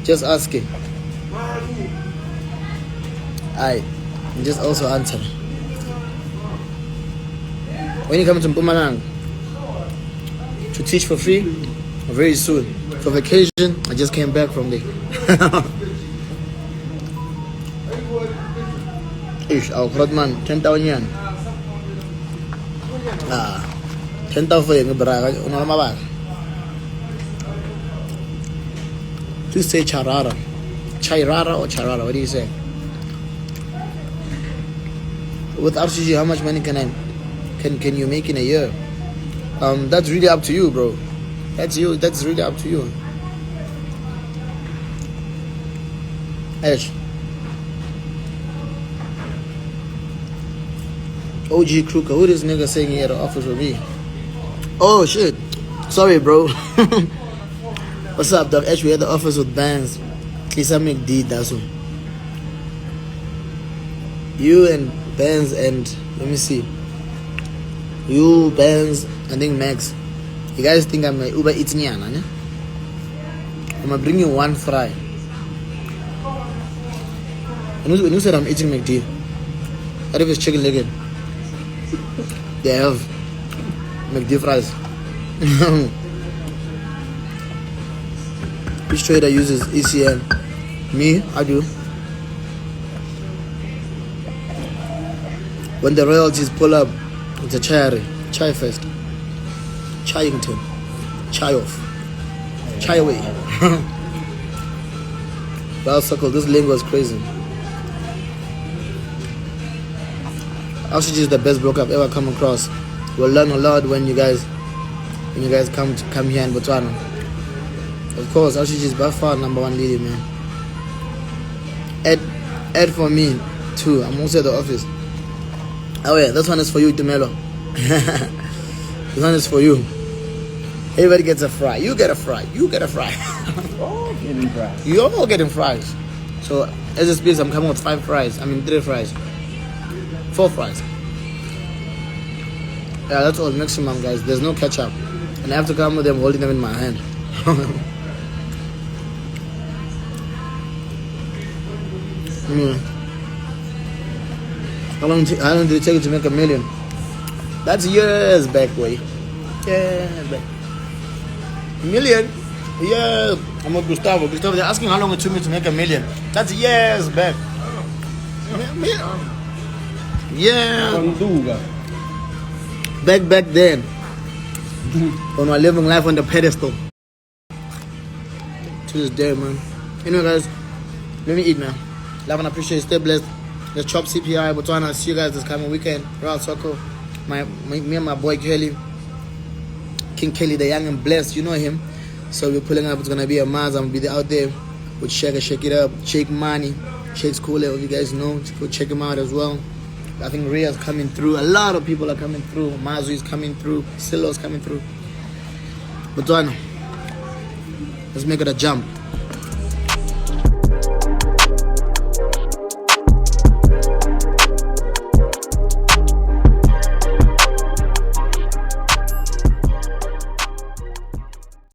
Just asking. I just also answer. When you come to Mpumalanga to teach for free, very soon. For vacation, I just came back from there. Ish, our man, 10,000 yen. 10,000 for you, brother. Please say charara. Chairara or charara, what do you say? With RCG, how much money can you make in a year? That's really up to you, bro. That's really up to you. Ash. OG Kruger, who this nigga saying he had an offer for me? Oh shit. Sorry, bro. What's up, Doc? Ash, we had the offers with bands. Please make D, that's all. You and Benz and let me see. You, Benz, I think Max. You guys think I'm a Uber Eats Niana, ne? I'm gonna bring you one fry. When you said I'm eating McD, what if it's chicken leg? They have McD fries. Which trader uses ECN? Me, I do. When the royalties pull up, it's a chai fest. Chayington. Chai off. Chai away. Well, circle, this lingo is crazy. Oxygen is the best broker I've ever come across. We'll learn a lot when you guys come here in Botswana. Of course, Oxygen is by far number one lady, man. Add for me too. I'm also at the office. Oh yeah, this one is for you, Tumelo. This one is for you. Everybody gets a fry. You get a fry. You get a fry. All getting fries. You're all getting fries. So as it speaks, I'm coming with 5 fries. 3 fries. 4 fries. Yeah, that's all maximum, guys. There's no ketchup. And I have to come with them holding them in my hand. How long did it take you to make $1 million? That's years back, boy. Years back. $1 million? Yeah. I'm with Gustavo. Gustavo, they're asking how long it took me to make $1 million. That's years back. Yeah. Back then. When we're living life on the pedestal. To this day, man. Anyway, guys, let me eat, man. Love and appreciate. Stay blessed. Let's chop CPI, Botswana. See you guys this coming weekend. Royal Soccer. Me and my boy Kelly. King Kelly, the young and blessed. You know him. So we're pulling up. It's going to be a Mars. I'm going to be out there with Shake It Up. Shake Money. Shake's cool. If you guys know, go check him out as well. I think Ria's coming through. A lot of people are coming through. Mazu is coming through. Silo's coming through. Botswana. Let's make it a jump.